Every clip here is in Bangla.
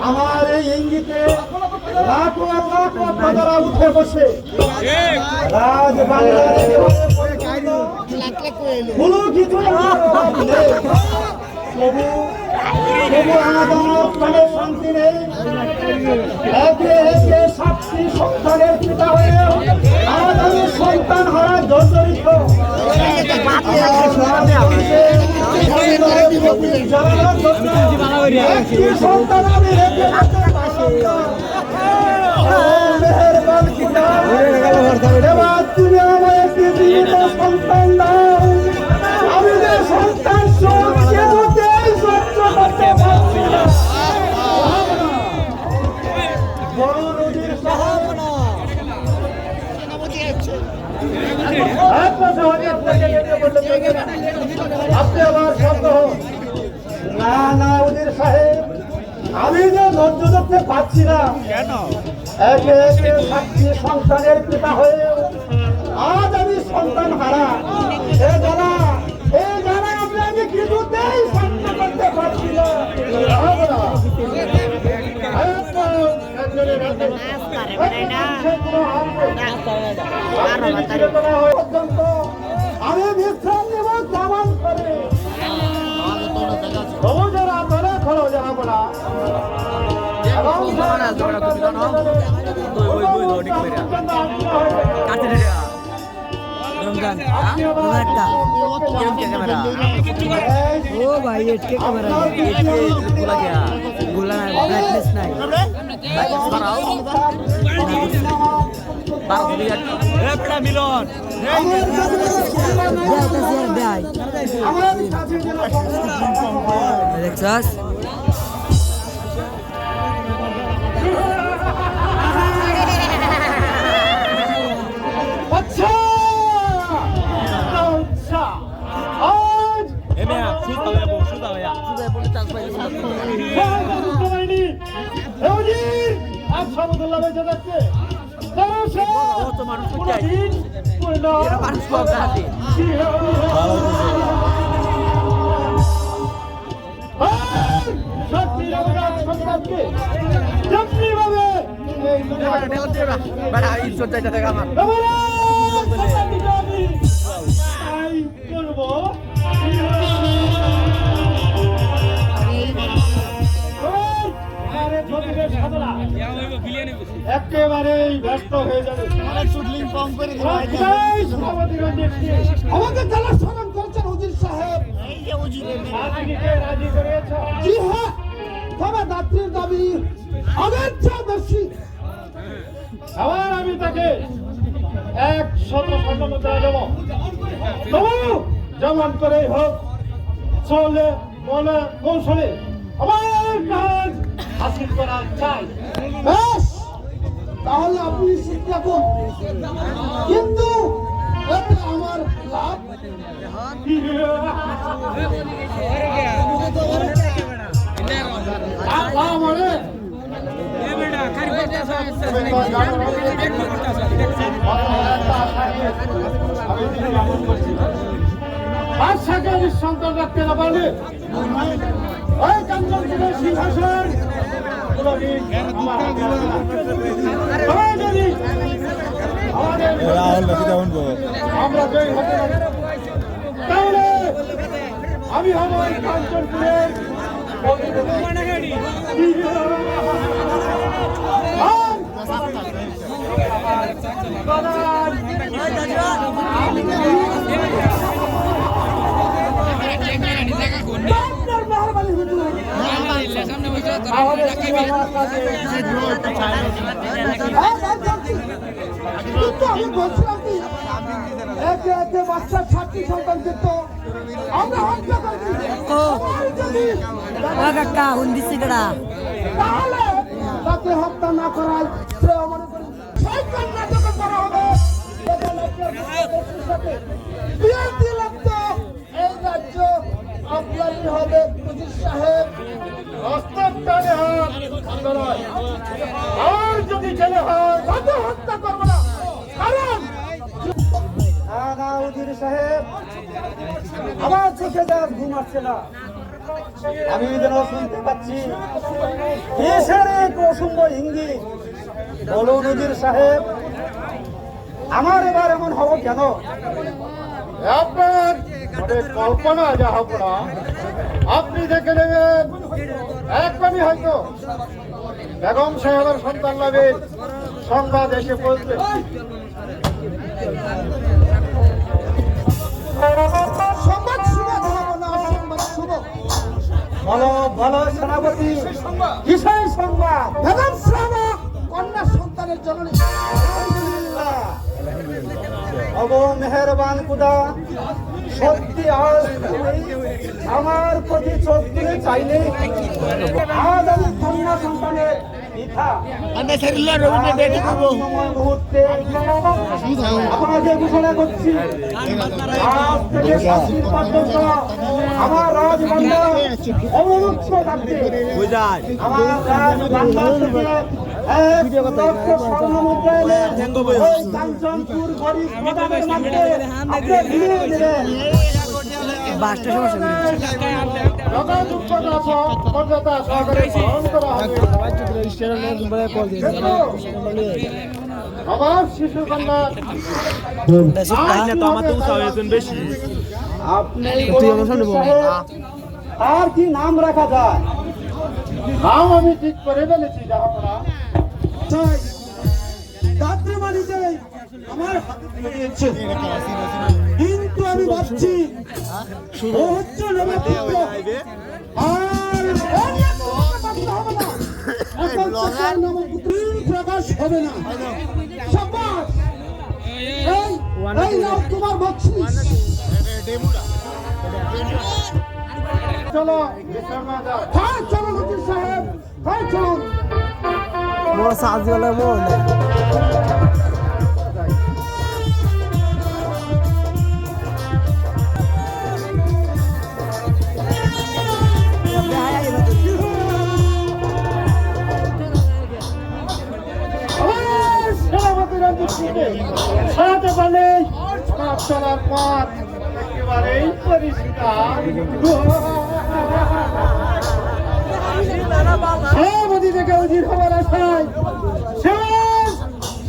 আমার এই ইঙ্গিতে লাখ লাখ লাখ প্রজারা উঠে বসে রাজ বাংলার কোনো কিছু তবু আমাদের শান্তি নেই। একে একে 7টি সন্তানের পিতা হয়ে আমাদের সন্তান হারা জর্জরিত সন্তান আমি রেখে তুমি আমার একটি জীবিত সন্তান দাও। আমি যে সন্তান বড় নদীর আপনি আবার শব্দ না না উজির সাহেব, আমি যে ধৈর্য ধরতে পারছি না। একে একে 7টি সন্তানের পিতা হয়ে আজ আমি সন্তান হারা। এই জানা আমি কিছুতেই সত্য করতে পারছি না। আমি বিশ্রাম নেব কেমন করে? যারা ধরে খোলো যারা বলা ओ भाई एटके कैमरा बोला क्या बोला ब्राइटनेस नहीं मिलन Alexas একেবারেই ব্যস্ত হয়ে যাবে। আমাদের জেলার স্মরণ করছেন উজির সাহেব। জি হ্যাঁ, তবে দাত্রীর দাবি আমার চেয়ে বেশি। আবার আমি তাকে 100 মুদ্রা দেবো। তবু যেমন করেই হোক চলে বলে কৌশলে আমার কাজ হাসিল করা চাই। বেশ, তাহলে আপনি শিক্ষা করুন, কিন্তু এতে আমার লাভ বাদশাকে নিঃসন্তান রাখতে না পারলে ওই কাঞ্চনপুরের সিংহাসন আমরা জয়ী হতে পারি, তাহলে আমি হব এই কাঞ্চনপুরের আমি বলছিলাম কি একে একে বাচ্চার 7টি সন্তান কিন্তু আমরা হত্যা তাহলে তাকে হত্যা না করায় মনে করি করা হবে। এই রাজ্য আপনারই হবে উজির সাহেব। আর যদি ছেলে হয় তাকে হত্যা করবো না, কারণ উজির সাহেব, আমার চোখে যা ঘুম আসছে না। আমি যেন শুনতে পাচ্ছি কিসের এক অসুন্দর ইঙ্গিত। বলুন উজির সাহেব, আমার এবার এমন হবো কেন? আপনার অনেক কল্পনা যাহাপনা। আপনি দেখে নেবেন একবারই হয়তো বেগম সাহেবের সন্তান লাভের সংবাদ এসে পৌঁছবে। সংবাদ শুভ যাহাপনা, সংবাদ শুভ। বলো বলো সেনাপতি, কিসের সংবাদ? বেগম সাহেব কন্যা সন্তানের জননী। অগো মেহেরবান খুদা, সত্যি আজ তুমি আমার প্রতি চোখ তুলে চাইলে আজ আমি কন্যা সন্তানের পিতা। মুহূর্তে আপনাকে ঘোষণা করছি, আজ থেকে 5 দিন পর্যন্ত আমার রাজবান্ডার অবমুক্ত থাকবে। আমার রাজবান্ডার থেকে 1 লক্ষ স্বর্ণ মুদ্রা এনে ওই কাঞ্চনপুর গরিব প্রধানের মধ্যে আপনি ফিরিয়ে দিলেন। মর্যাদা সহকারে পালন করা হবে। আমার শিশু কন্যা আপনি আর কি নাম রাখা যায়? নাম আমি ঠিক করে ফেলেছি যাহাপনা। আমার হাতে তুলে দিয়েছে, কিন্তু আমি ভাবছি ও হচ্ছে নবপুত্র। আর এখন থেকে নবপুত্রীর প্রকাশ হবে না। শাবাশ! এই নাও তোমার বকশিশ। চলো বিশ্রাম না যাও। হ্যাঁ চলুন উজির সাহেব, হ্যাঁ চলুন। সারাতে পারলে আমার চলার পথ একেবারেই পরিষ্কার। সভাপতি থেকে উজির হবার আশায়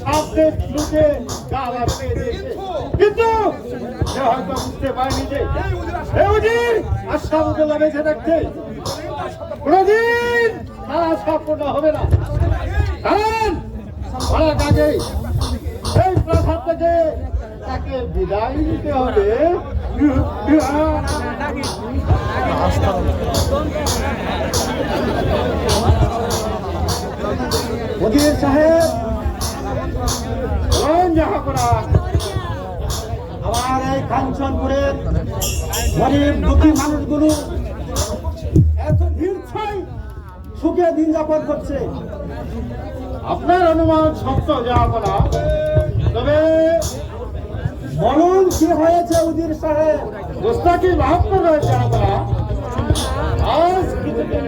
সামনে লুকে গাওয়া পেয়ে দিয়েছে, কিন্তু সে হয়তো বুঝতে পারেনি যে উজির আশাবুদুল্লাহ বেঁচে থাকছে কোনদিন তারা সম্পূর্ণ হবে না। কারণ অনেক আগেই এই প্রাসাদ থেকে তাকে বিদায় নিতে হবে। উজির সাহেব, যাহাপনা, আমার এই কাঞ্চনপুরের গরিব দুঃখী মানুষগুলো এত নির্ছয় সুখে দিন যাপন করছে। আপনার অনুমান সত্য যাহাপনা, তবে বলুন কি হয়েছে উজির সাহেব? গোস্তাকি মাহাত্ম রয়েছে যাহাপনা। আজ কিছুদিন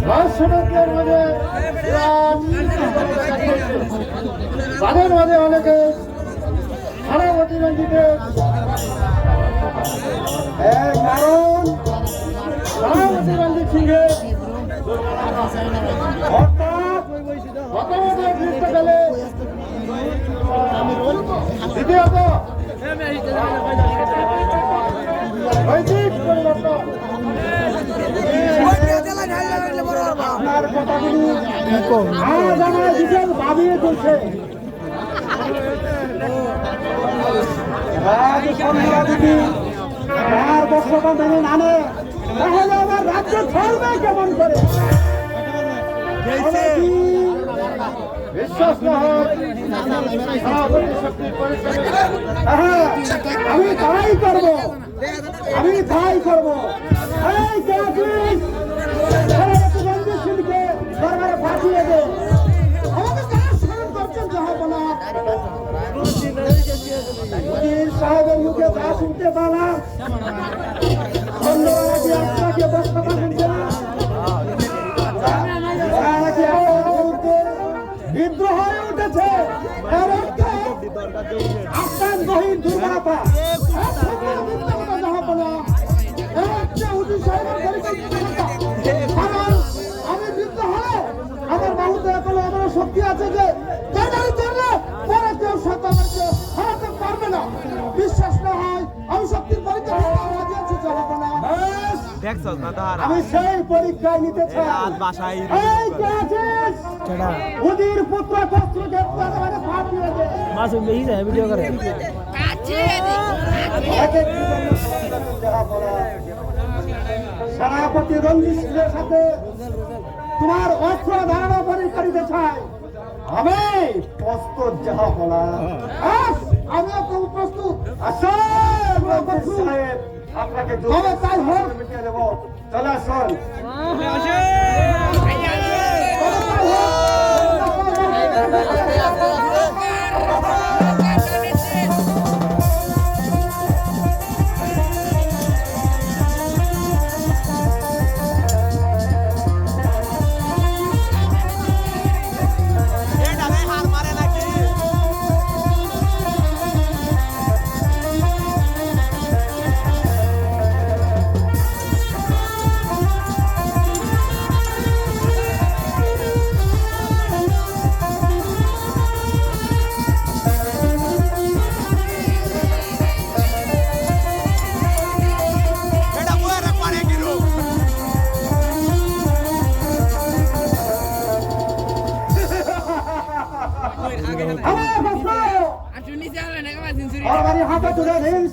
রাজসভার মধ্যে তাদের মধ্যে অনেকে সারা প্রতিবন্ধীদের কারণ সারা প্রতিবন্ধী সিংহে অর্থাৎ প্রথমত গ্রীষ্মকালে, দ্বিতীয়ত নৈতিক পরিবর্তন। আপনার কথাগুলি আজ আমার বিশাল ভাবিয়ে তুলছে। রাজকন্যা যদি তার বর্ষটা মেনে নানে, তাহলে আমার রাজ্য চলবে কেমন করে? বিশ্বাস না হয় সভাপতি শক্তির পরিশ্রমে হ্যাঁ, আমি তাই করব, আমি তাই করব। এই ক্যাথলিক, প্রতিবন্ধী সিংকে দরবারে ফাঁসিয়ে দে। আমাকে কারা স্মরণ করছেন যাহাপনা? উজির সাহেবের মুখে যা শুনতে পেলাম, অন্যরা কি আপনাকে বক্তব্য শুনছে না? তারা কি আপনার বিরুদ্ধে বিদ্রোহ হয়ে উঠেছে? এর অর্থ আপনার গহীন দুর্বলতা আমি বৃদ্ধ হলে আমার বাহুতে এখনো আমার শক্তি আছে যে পরে কেউ সাথে আমাকে হারাতে পারবে না। বিশ্বাস না হয় আমি শক্তির পরীক্ষা রাজি আছি, যাবো না। আমি সেই পরীক্ষায় নিতে চাই। এই কে আছিস? উদির পুত্র শত্রুকে তরবারে ফাটিয়ে দে। সেনাপতি রঞ্জিত সিংহের সাথে তোমার অস্ত্র ধারণা পরীক্ষা নিতে চাই। আমি প্রস্তুত, যাহা বলা। আমি প্রস্তুত। আপনাকে তাই হোক, মিটিয়ে দেবো। চলে আসুন।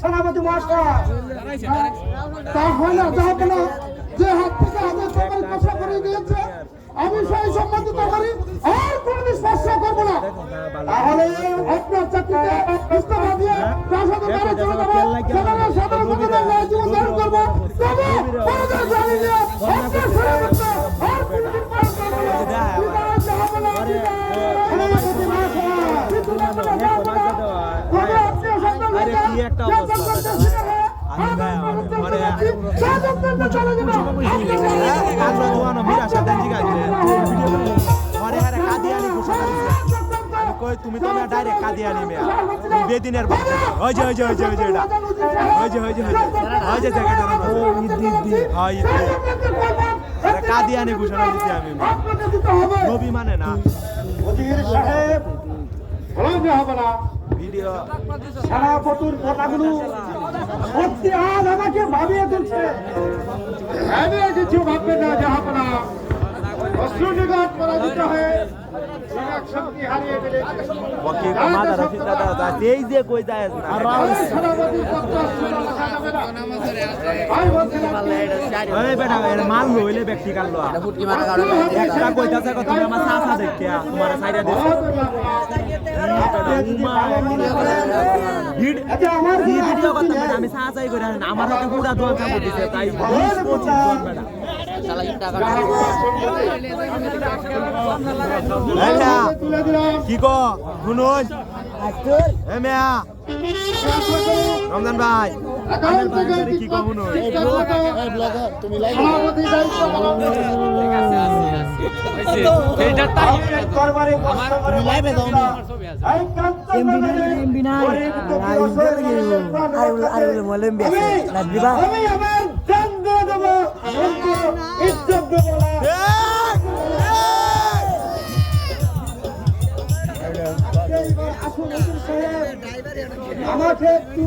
সেনাপতি মহাশয়, তাহলে যে হাত থেকে আমাদের তরবারি স্পর্শ করে দিয়েছে, আমি সেই সম্বন্ধিত করি আর কোনদিন স্পর্শ করবো না। তাহলে আপনার চাকরিতে ইস্তফা দিয়ে প্রাসাদে বাড়ি চলে যাবো, সেখানে সাধারণ লোকেদের জীবন ধারণ করবো। তবে পরাজয় জানি নিয়ে আপনার সেনাপতি আর কোনদিন পালন করবো না। সেনাপতি তুমি তো ডাইরেক্ট কাদিয়ানি মেয়া বেদিনের ওই যে ওই যে ওই যে ওই যে এটা ওই যে ওই যে ওই যে জায়গাটা হয় কাদিয়ানি ঘোষণা দিচ্ছি আমি নবী মানে না ভিডিও সেনাপতির কথাগুলো সত্যি আজ আমাকে ভাবিয়ে তুলছে। আমি কিছু ভাববে না, জাহাপনা অস্ত্রনিঘাত পরাজিত হয়ে শক্তি হারিয়ে ফেলে এই যে কই যায় মাল লইলে ব্যক্তি কাটলো একটা কইতাছে তুমি আমার চাচা দেখিয়া তোমার সাইডে আমি চাচাই করে আমার হাতে পুরা দোয়া চাপড় দিছে তাই কি কো শুনুন রমজান ভাই কি কো শুনুন আমাকে একটু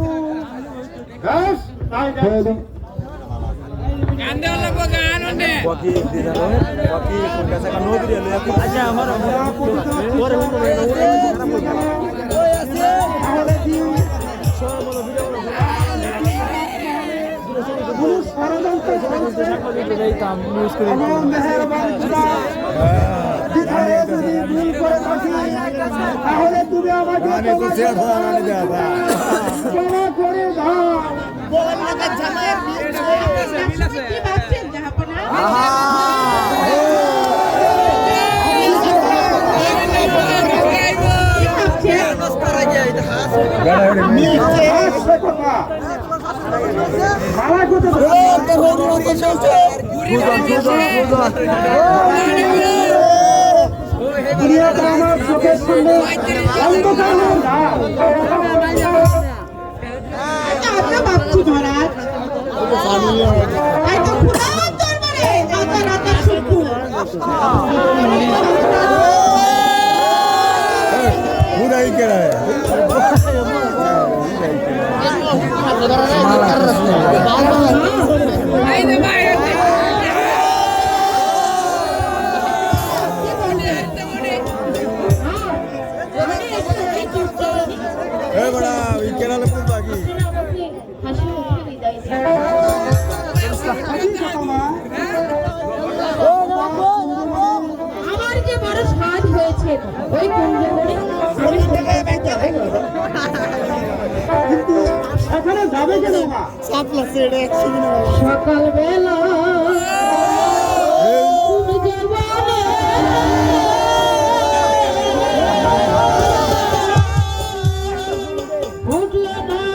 তাহলে তুমি আমাকে ক্ষমা করে দাও। দুনিয়াটা আমার চোখের সামনে অন্ধকার হয়ে যায়। আমরা ভাবছি মহারাজ হয়তো খুদার দরবারে রাজা রাজা শুনবো আমার যে বড় সাজ হয়েছে ওই কুঞ্জ করে কিন্তু সেখানে যাবে কেন মা? সকালবেলা উঠল না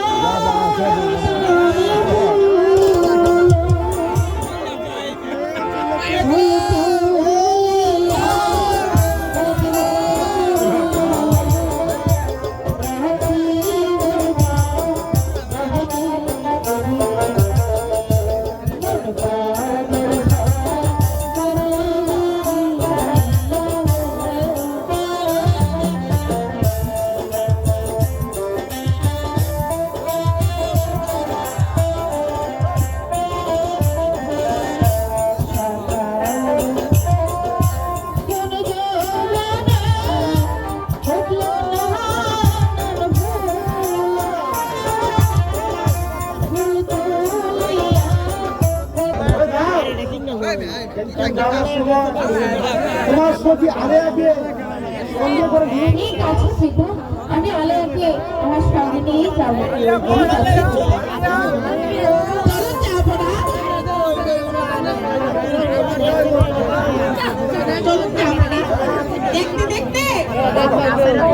তোমার সখী আরে আগে সঙ্গে করে নিয়ে ঠিক আছে সিদ্ধা আমি আলোকে আমার সঙ্গে নিয়ে যাবো চলুন যাবো না চলুন যাবো না দেখতে দেখতে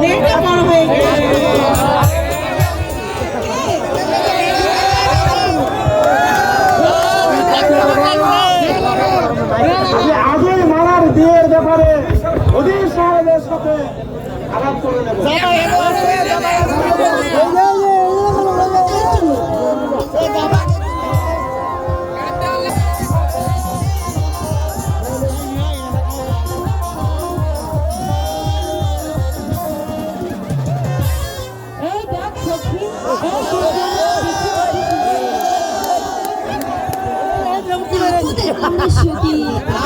মেয়েটা বড় হয়ে গেছে আমি আগেই মারার বিয়ের ব্যাপারে অধীর সাহেবের সাথে আলাপ করে নেব। এই দেখ সখী এই